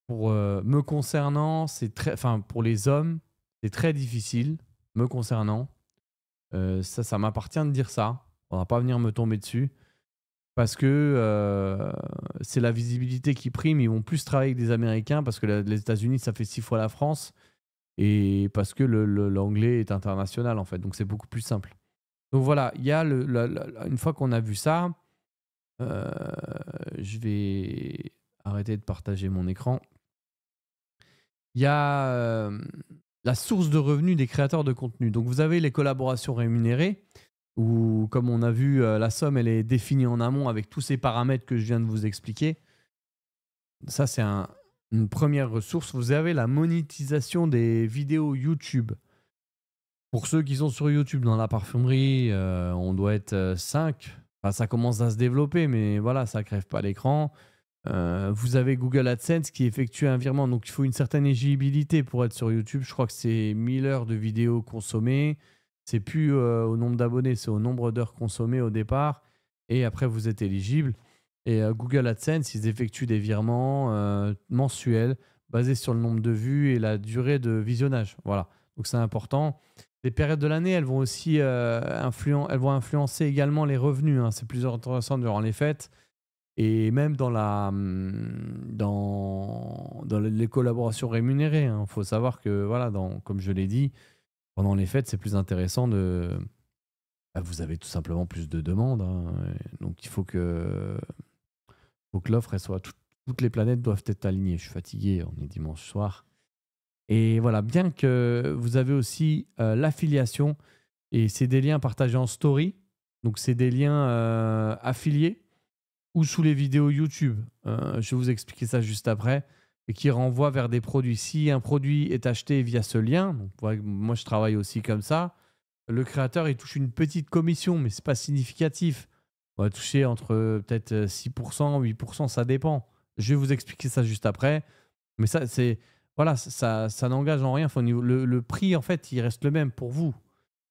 pour, me concernant, c'est très enfin, pour les hommes, c'est très difficile, me concernant. Ça m'appartient de dire ça. On va pas venir me tomber dessus. Parce que c'est la visibilité qui prime. Ils vont plus travailler avec des Américains parce que les États-Unis, ça fait 6 fois la France et parce que l'anglais est international, en fait. Donc, c'est beaucoup plus simple. Donc, voilà, il y a une fois qu'on a vu ça, euh, je vais arrêter de partager mon écran. Il y a la source de revenus des créateurs de contenu. Donc, vous avez les collaborations rémunérées où, comme on a vu, la somme, elle est définie en amont avec tous ces paramètres que je viens de vous expliquer. Ça, c'est une première ressource. Vous avez la monétisation des vidéos YouTube. Pour ceux qui sont sur YouTube dans la parfumerie, on doit être 5. Enfin, ça commence à se développer, mais voilà, ça crève pas l'écran. Vous avez Google AdSense qui effectue un virement. Donc, il faut une certaine éligibilité pour être sur YouTube. Je crois que c'est 1000 heures de vidéos consommées. C'est plus au nombre d'abonnés, c'est au nombre d'heures consommées au départ. Et après, vous êtes éligible. Et Google AdSense, ils effectuent des virements mensuels basés sur le nombre de vues et la durée de visionnage. Voilà. Donc, c'est important. Les périodes de l'année, elles vont aussi elles vont influencer également les revenus, hein. C'est plus intéressant durant les fêtes. Et même dans les collaborations rémunérées, il faut savoir que, voilà, comme je l'ai dit, pendant les fêtes, c'est plus intéressant de... Bah, vous avez tout simplement plus de demandes, hein. Donc, faut que l'offre, elle soit... toutes les planètes doivent être alignées. Je suis fatigué, on est dimanche soir. Et voilà, bien que vous avez aussi l'affiliation, et c'est des liens partagés en story. Donc, c'est des liens affiliés ou sous les vidéos YouTube. Je vais vous expliquer ça juste après. Et qui renvoie vers des produits. Si un produit est acheté via ce lien, donc moi je travaille aussi comme ça, le créateur il touche une petite commission, mais c'est pas significatif. On va toucher entre peut-être 6%, 8%, ça dépend. Je vais vous expliquer ça juste après. Mais ça, c'est voilà, ça n'engage en rien. Enfin, le prix, en fait, il reste le même pour vous.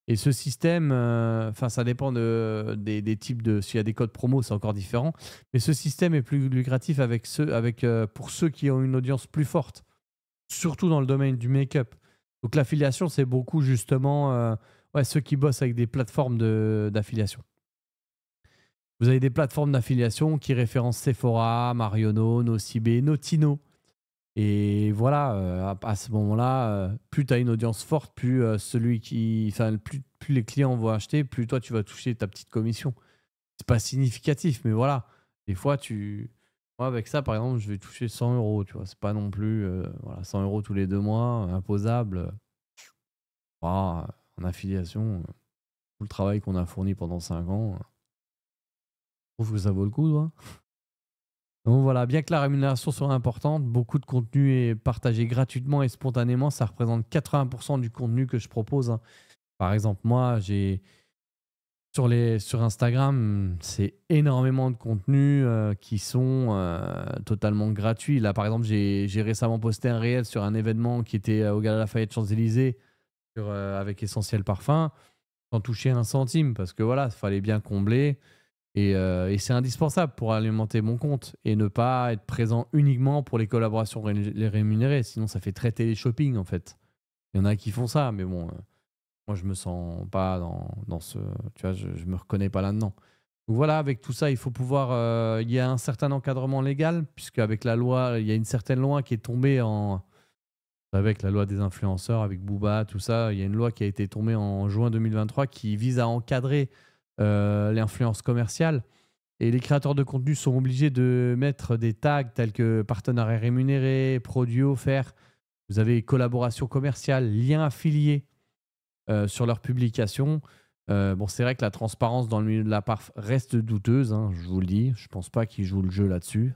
Et ce système, enfin, ça dépend des types de. S'il y a des codes promo, c'est encore différent. Mais ce système est plus lucratif pour ceux qui ont une audience plus forte, surtout dans le domaine du make-up. Donc l'affiliation, c'est beaucoup justement ouais, ceux qui bossent avec des plateformes d'affiliation. Vous avez des plateformes d'affiliation qui référencent Sephora, Marionneau, Nocibé, Notino. Et voilà, à ce moment-là, plus tu as une audience forte, plus plus les clients vont acheter, plus toi tu vas toucher ta petite commission. C'est pas significatif, mais voilà. Des fois, moi avec ça, par exemple, je vais toucher 100 euros, tu vois. C'est pas non plus voilà, 100 euros tous les 2 mois, imposable. Voilà, en affiliation, tout le travail qu'on a fourni pendant 5 ans, je trouve que ça vaut le coup, toi. Donc voilà, bien que la rémunération soit importante, beaucoup de contenu est partagé gratuitement et spontanément. Ça représente 80% du contenu que je propose, hein. Par exemple, moi, j'ai sur Instagram, c'est énormément de contenus qui sont totalement gratuits. Là, par exemple, j'ai récemment posté un réel sur un événement qui était au Gala Lafayette Champs-Élysées avec Essentiel Parfum, sans toucher un centime, parce que voilà, il fallait bien combler. Et c'est indispensable pour alimenter mon compte et ne pas être présent uniquement pour les collaborations les rémunérées. Sinon, ça fait très télé-shopping en fait. Il y en a qui font ça, mais bon, moi je me sens pas dans ce. Tu vois, je me reconnais pas là-dedans. Donc voilà, avec tout ça, il faut pouvoir. Il y a un certain encadrement légal, puisque avec la loi, il y a une certaine loi qui est tombée avec la loi des influenceurs, avec Booba, tout ça. Il y a une loi qui a été tombée en juin 2023 qui vise à encadrer l'influence commerciale. Et les créateurs de contenu sont obligés de mettre des tags tels que partenariat rémunéré, produits offerts. Vous avez collaboration commerciale, liens affiliés sur leur publication. Bon, c'est vrai que la transparence dans le milieu de la parf reste douteuse, hein, je vous le dis. Je pense pas qu'ils jouent le jeu là-dessus.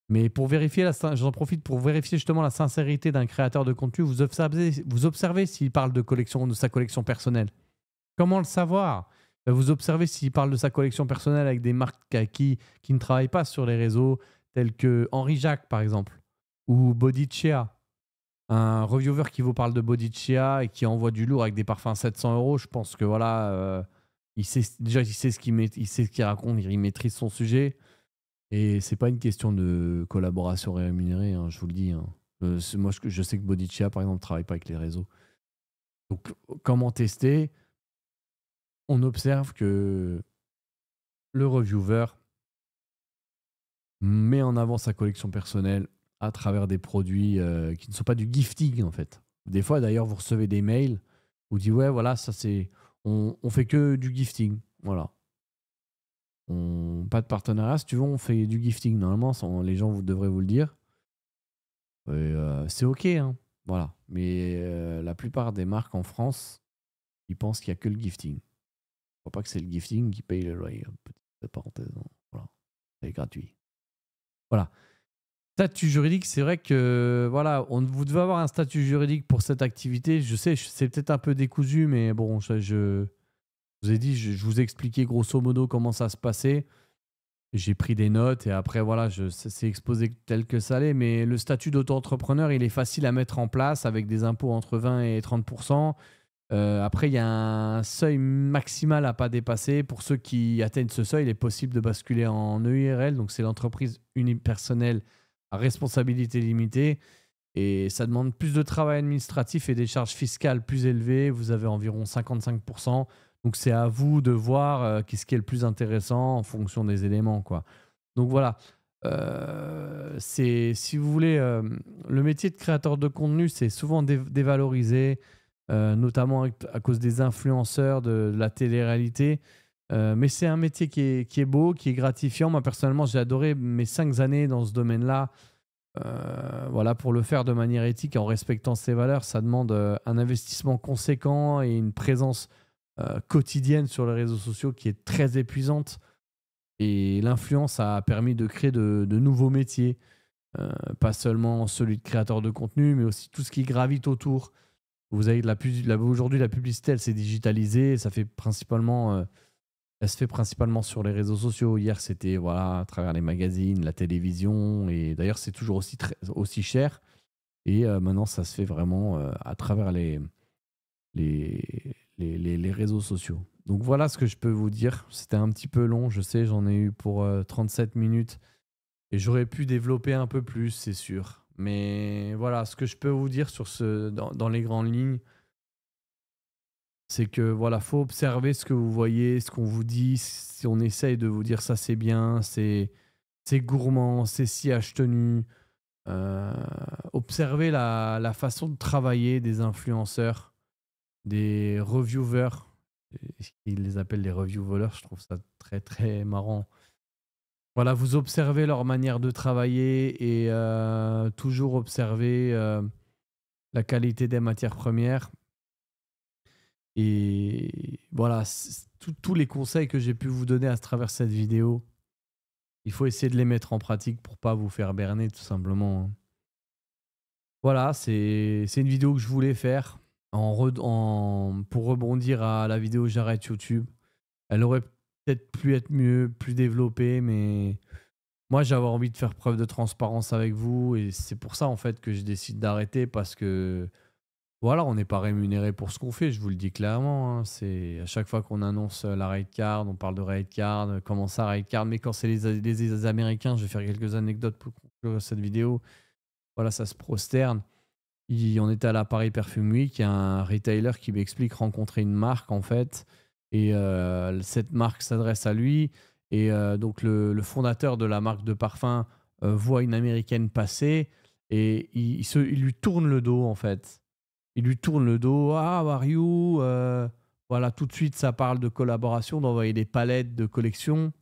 Mais pour vérifier j'en profite pour vérifier justement la sincérité d'un créateur de contenu, vous observez s'il parle de sa collection personnelle. Comment le savoir? Vous observez s'il parle de sa collection personnelle avec des marques qui ne travaillent pas sur les réseaux, tels que Henri Jacques, par exemple, ou Bodychea. Un reviewer qui vous parle de Bodychea et qui envoie du lourd avec des parfums à 700 euros, je pense que voilà, il sait ce il sait ce qu'il raconte, il maîtrise son sujet. Et c'est pas une question de collaboration rémunérée, hein, je vous le dis, hein. Moi, je sais que Bodychea, par exemple, ne travaille pas avec les réseaux. Donc, comment tester? On observe que le reviewer met en avant sa collection personnelle à travers des produits qui ne sont pas du gifting, en fait. Des fois, d'ailleurs, vous recevez des mails où dit ouais, voilà, ça c'est, on fait que du gifting, voilà. Pas de partenariat, si tu veux, on fait du gifting. Normalement, les gens vous devraient vous le dire. Et, c'est ok, hein, voilà. Mais la plupart des marques en France, ils pensent qu'il n'y a que le gifting. Je ne crois pas que c'est le gifting qui paye le loyer. Petite parenthèse, hein. Voilà, c'est gratuit. Voilà. Statut juridique, c'est vrai que voilà, vous devez avoir un statut juridique pour cette activité. Je sais, c'est peut-être un peu décousu, mais bon, je vous ai dit, je vous ai expliqué grosso modo comment ça se passait. J'ai pris des notes et après, voilà, c'est exposé tel que ça l'est. Mais le statut d'auto-entrepreneur, il est facile à mettre en place avec des impôts entre 20 et 30%. Après, il y a un seuil maximal à ne pas dépasser. Pour ceux qui atteignent ce seuil, il est possible de basculer en EURL. Donc, c'est l'entreprise unipersonnelle à responsabilité limitée. Et ça demande plus de travail administratif et des charges fiscales plus élevées. Vous avez environ 55%. Donc, c'est à vous de voir qu'est-ce qui est le plus intéressant en fonction des éléments, quoi. Donc, voilà. Si vous voulez, le métier de créateur de contenu, c'est souvent dévalorisé, notamment à cause des influenceurs, de la télé-réalité. Mais c'est un métier qui est beau, qui est gratifiant. Moi, personnellement, j'ai adoré mes 5 années dans ce domaine-là. Voilà, pour le faire de manière éthique et en respectant ses valeurs, ça demande un investissement conséquent et une présence quotidienne sur les réseaux sociaux qui est très épuisante. Et l'influence a permis de créer de nouveaux métiers, pas seulement celui de créateur de contenu, mais aussi tout ce qui gravite autour. Vous avez aujourd'hui, la publicité, elle s'est digitalisée. Elle se fait principalement sur les réseaux sociaux. Hier, c'était voilà, à travers les magazines, la télévision. Et d'ailleurs, c'est toujours aussi cher. Et maintenant, ça se fait vraiment à travers les réseaux sociaux. Donc voilà ce que je peux vous dire. C'était un petit peu long, je sais, j'en ai eu pour 37 minutes. Et j'aurais pu développer un peu plus, c'est sûr. Mais voilà, ce que je peux vous dire dans les grandes lignes, c'est que voilà, faut observer ce que vous voyez, ce qu'on vous dit. Si on essaye de vous dire ça c'est bien, c'est gourmand, c'est si tenu. Observez la façon de travailler des influenceurs, des reviewers. Ils les appellent les review voleurs, je trouve ça très très marrant. Voilà, vous observez leur manière de travailler et toujours observer la qualité des matières premières. Et voilà, tous les conseils que j'ai pu vous donner à travers cette vidéo, il faut essayer de les mettre en pratique pour pas vous faire berner tout simplement, hein. Voilà, c'est une vidéo que je voulais faire pour rebondir à la vidéo J'arrête YouTube. Elle aurait peut-être pu être mieux, plus développée, mais moi j'avais envie de faire preuve de transparence avec vous et c'est pour ça en fait que je décide d'arrêter parce que voilà, on n'est pas rémunéré pour ce qu'on fait, je vous le dis clairement, hein. C'est à chaque fois qu'on annonce la rate card, on parle de rate card, comment ça rate card, mais quand c'est les Américains, je vais faire quelques anecdotes pour conclure cette vidéo. Voilà, ça se prosterne. On était à la Paris Perfume Week, il y a un retailer qui m'explique rencontrer une marque en fait, et cette marque s'adresse à lui, et donc le fondateur de la marque de parfum voit une américaine passer, et il lui tourne le dos en fait. Il lui tourne le dos. Ah, how are you? Voilà, tout de suite, ça parle de collaboration, d'envoyer des palettes de collection.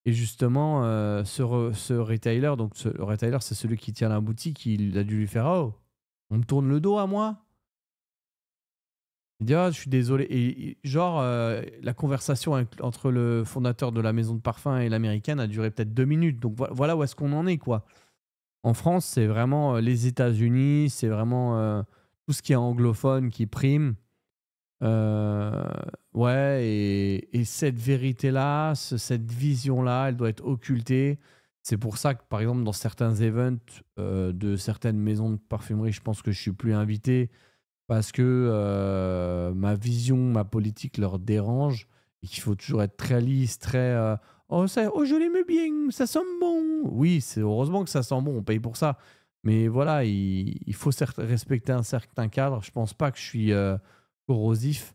Et justement, ce retailer, le retailer, c'est celui qui tient la boutique, il a dû lui faire: Oh, on me tourne le dos à moi? Il dit: «Ah, je suis désolé» et genre, la conversation entre le fondateur de la maison de parfum et l'américaine a duré peut-être 2 minutes, donc voilà où est-ce qu'on en est, quoi. En France, c'est vraiment, les États-Unis, c'est vraiment, tout ce qui est anglophone qui prime. Heu, ouais et cette vérité-là, cette vision-là, elle doit être occultée. C'est pour ça que, par exemple, dans certains events, de certaines maisons de parfumerie, je pense que je suis plus invité parce que, ma vision, ma politique leur dérange et qu'il faut toujours être très lisse, très, «Oh ça oh je l'aimais bien, ça sent bon». Oui, c'est heureusement que ça sent bon, on paye pour ça. Mais voilà, il faut respecter un certain cadre. Je pense pas que je suis, corrosif,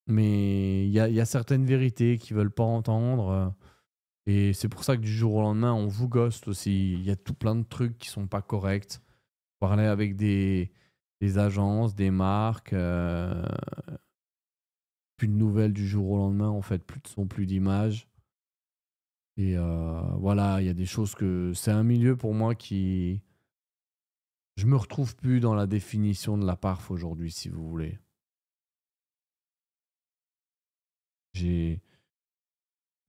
mais il y a certaines vérités qu'ils veulent pas entendre, et c'est pour ça que du jour au lendemain, on vous ghost aussi. Il y a tout plein de trucs qui sont pas corrects. Parler avec des agences, des marques, plus de nouvelles du jour au lendemain, en fait, plus de son, plus d'images. Et voilà, il y a des choses que c'est un milieu pour moi qui je me retrouve plus dans la définition de la parf aujourd'hui, si vous voulez. J'ai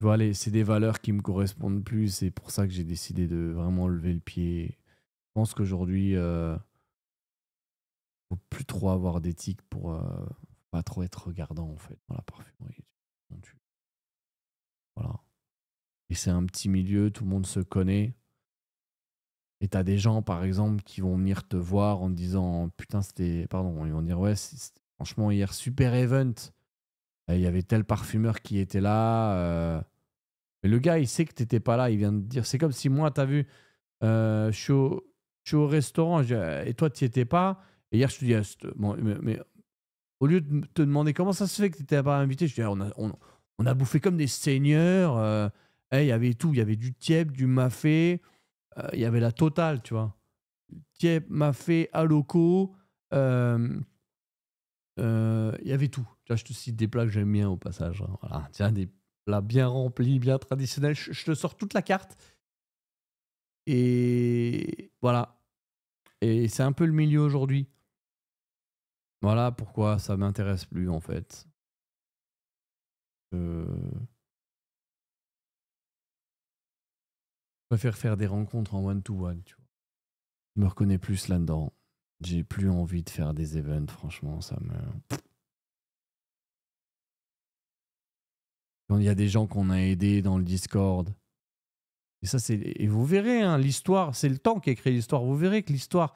Voilà, c'est des valeurs qui me correspondent plus, c'est pour ça que j'ai décidé de vraiment lever le pied. Je pense qu'aujourd'hui, faut plus trop avoir d'éthique pour, pas trop être regardant, en fait, dans la parfumerie. Tu Voilà. Et c'est un petit milieu, tout le monde se connaît. Et t'as des gens, par exemple, qui vont venir te voir en te disant: «Putain, c'était» pardon, ils vont dire: «Ouais, franchement, hier, super event. Il y avait tel parfumeur qui était là». Mais le gars, il sait que t'étais pas là. Il vient de dire c'est comme si moi, t'as vu, je suis au restaurant, je dis: «Et toi, tu étais pas?» Et hier, je te dis: «Ah, bon, mais au lieu de te demander comment ça se fait que tu étais pas invité», je dis: «Ah, on a bouffé comme des seigneurs, il y avait tout, il y avait du tiep, du mafé, il y avait la totale», tu vois? Tiep, mafé, Aloco, hem, il y avait tout. Tu vois, je te cite des plats que j'aime bien au passage, hein, voilà. Tiens, des plats bien remplis, bien traditionnels. Je te sors toute la carte et voilà. Et c'est un peu le milieu aujourd'hui. Voilà pourquoi ça m'intéresse plus, en fait. Je préfère faire des rencontres en one to one, tu vois? Je me reconnais plus là-dedans. J'ai plus envie de faire des events, franchement, ça me quand il y a des gens qu'on a aidés dans le Discord et ça c'est et vous verrez, hein, l'histoire, c'est le temps qui écrit l'histoire. Vous verrez que l'histoire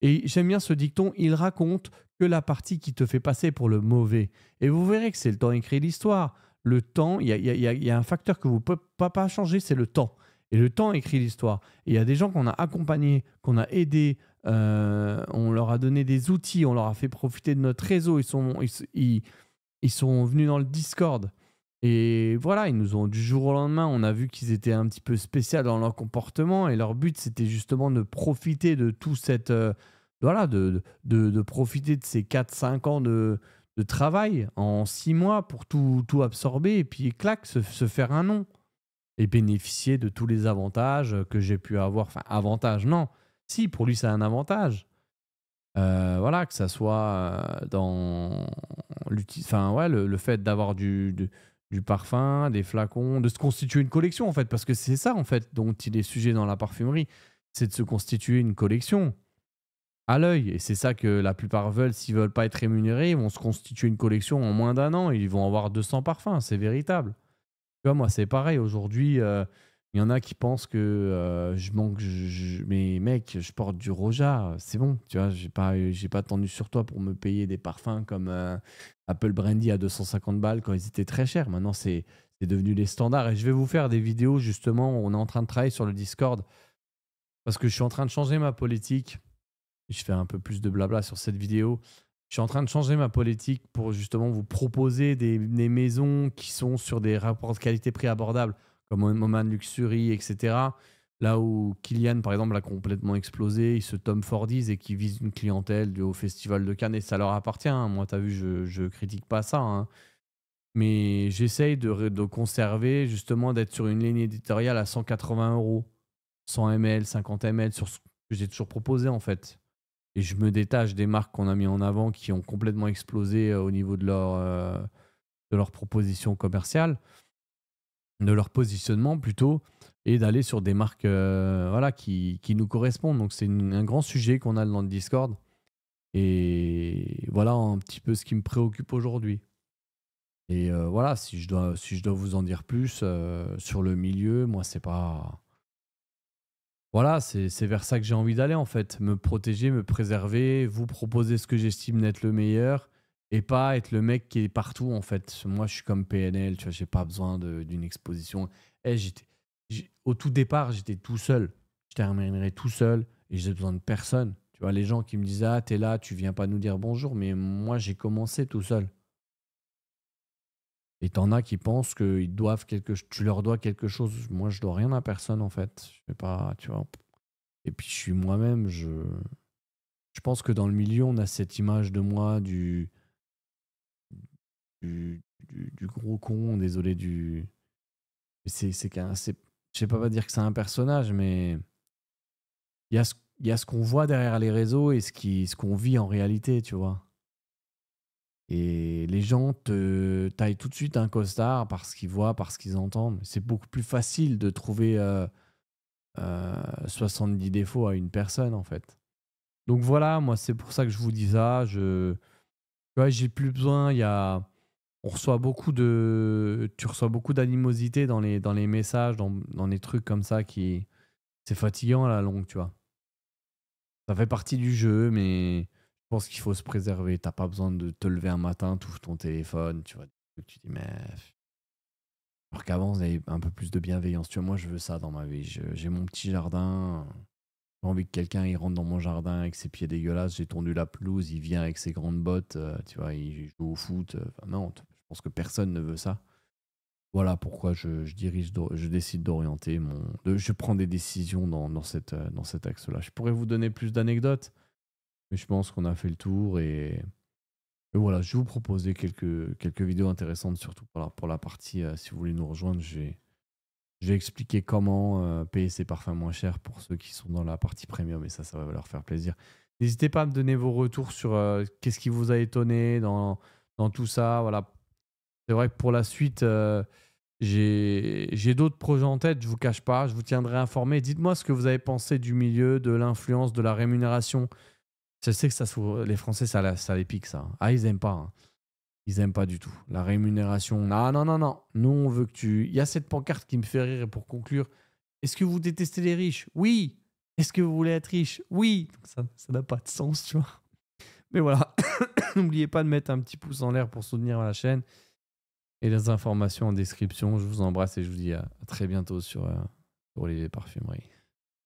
et j'aime bien ce dicton: «Il raconte que la partie qui te fait passer pour le mauvais» et vous verrez que c'est le temps qui écrit l'histoire. Le temps, il y a un facteur que vous pouvez pas changer, c'est le temps et le temps écrit l'histoire et il y a des gens qu'on a accompagnés, qu'on a aidés, on leur a donné des outils, on leur a fait profiter de notre réseau. Ils sont venus dans le Discord et voilà, ils nous ont du jour au lendemain, on a vu qu'ils étaient un petit peu spéciaux dans leur comportement et leur but, c'était justement de profiter de tout cette, voilà, de profiter de ces 4 5 ans de travail en 6 mois pour tout absorber et puis clac, se faire un nom et bénéficier de tous les avantages, que j'ai pu avoir. Enfin, avantages, non. Si, pour lui, c'est un avantage. Voilà, que ça soit, dans enfin, ouais, le fait d'avoir du parfum, des flacons, de se constituer une collection, en fait. Parce que c'est ça, en fait, dont il est sujet dans la parfumerie, c'est de se constituer une collection à l'œil et c'est ça que la plupart veulent. S'ils veulent pas être rémunérés, ils vont se constituer une collection en moins d'un an, ils vont avoir 200 parfums, c'est véritable. Tu vois, moi, c'est pareil. Aujourd'hui, il y en a qui pensent que je manque. Mais mec, je porte du Roja, c'est bon. Tu vois, j'ai pas attendu sur toi pour me payer des parfums comme Apple Brandy à 250 balles quand ils étaient très chers. Maintenant, c'est devenu les standards. Et je vais vous faire des vidéos, justement. On est en train de travailler sur le Discord parce que je suis en train de changer ma politique. Je fais un peu plus de blabla sur cette vidéo. Je suis en train de changer ma politique pour justement vous proposer des maisons qui sont sur des rapports de qualité-prix abordables, comme Moment Luxury, etc. Là où Kylian, par exemple, a complètement explosé, ils se Tom Fordisent et qui visent une clientèle au Festival de Cannes et ça leur appartient, hein. Moi, tu as vu, je critique pas ça, hein. Mais j'essaye de conserver, justement, d'être sur une ligne éditoriale à 180 euros, 100 ml, 50 ml, sur ce que j'ai toujours proposé, en fait. et je me détache des marques qu'on a mis en avant qui ont complètement explosé au niveau de leur proposition commerciale, de leur positionnement plutôt, et d'aller sur des marques voilà, qui nous correspondent. Donc c'est un grand sujet qu'on a dans le Discord. Et voilà un petit peu ce qui me préoccupe aujourd'hui. Et voilà, si je dois vous en dire plus sur le milieu, moi, c'est pas. Voilà, c'est vers ça que j'ai envie d'aller en fait. Me protéger, me préserver, vous proposer ce que j'estime d'être le meilleur et pas être le mec qui est partout en fait. Moi, je suis comme PNL, tu vois, j'ai pas besoin d'une exposition. Eh, au tout départ, j'étais tout seul. J'étais rémunéré tout seul et j'ai besoin de personne. Tu vois, les gens qui me disaient, ah, t'es là, tu viens pas nous dire bonjour, mais moi, j'ai commencé tout seul. Et t'en as qui pensent que tu leur dois quelque chose. Moi, je dois rien à personne en fait. Je fais pas, tu vois. Et puis je suis moi-même. Je pense que dans le milieu, on a cette image de moi du gros con. Désolé du. C'est qu'un, je sais pas dire que c'est un personnage, mais il y a ce qu'on voit derrière les réseaux et ce qu'on vit en réalité, tu vois. Et les gens te taillent tout de suite un costard parce qu'ils voient, parce qu'ils entendent. C'est beaucoup plus facile de trouver 70 défauts à une personne, en fait. Donc voilà, moi, c'est pour ça que je vous dis ça. Tu vois, j'ai plus besoin. Tu reçois beaucoup d'animosité dans les messages, dans les trucs comme ça c'est fatigant à la longue, tu vois. Ça fait partie du jeu, mais je pense qu'il faut se préserver. T'as pas besoin de te lever un matin, tu ouvres ton téléphone, tu vois. Tu dis, mais. Alors qu'avant, vous avez un peu plus de bienveillance. Tu vois, moi, je veux ça dans ma vie. J'ai mon petit jardin. J'ai envie que quelqu'un il rentre dans mon jardin avec ses pieds dégueulasses. J'ai tondu la pelouse. Il vient avec ses grandes bottes. Tu vois, il joue au foot. Enfin, non, je pense que personne ne veut ça. Voilà pourquoi je décide d'orienter je prends des décisions dans cet axe-là. Je pourrais vous donner plus d'anecdotes, mais je pense qu'on a fait le tour et voilà, je vais vous proposer quelques vidéos intéressantes, surtout pour la partie, si vous voulez nous rejoindre, j'ai expliqué comment payer ses parfums moins chers pour ceux qui sont dans la partie premium et ça va leur faire plaisir. N'hésitez pas à me donner vos retours sur qu'est-ce qui vous a étonné dans tout ça. Voilà. C'est vrai que pour la suite, j'ai d'autres projets en tête, je vous cache pas, je vous tiendrai informé. Dites-moi ce que vous avez pensé du milieu, de l'influence, de la rémunération. Je sais que les Français, ça les pique ça. Ah, ils aiment pas, hein. Ils aiment pas du tout. La rémunération. Ah non, non, non. Nous, on veut que tu. Il y a cette pancarte qui me fait rire et pour conclure. Est-ce que vous détestez les riches? Oui. Est-ce que vous voulez être riche? Oui. Ça n'a pas de sens, tu vois. Mais voilà. N'oubliez pas de mettre un petit pouce en l'air pour soutenir la chaîne. Et les informations en description. Je vous embrasse et je vous dis à très bientôt sur Olivier Parfumerie.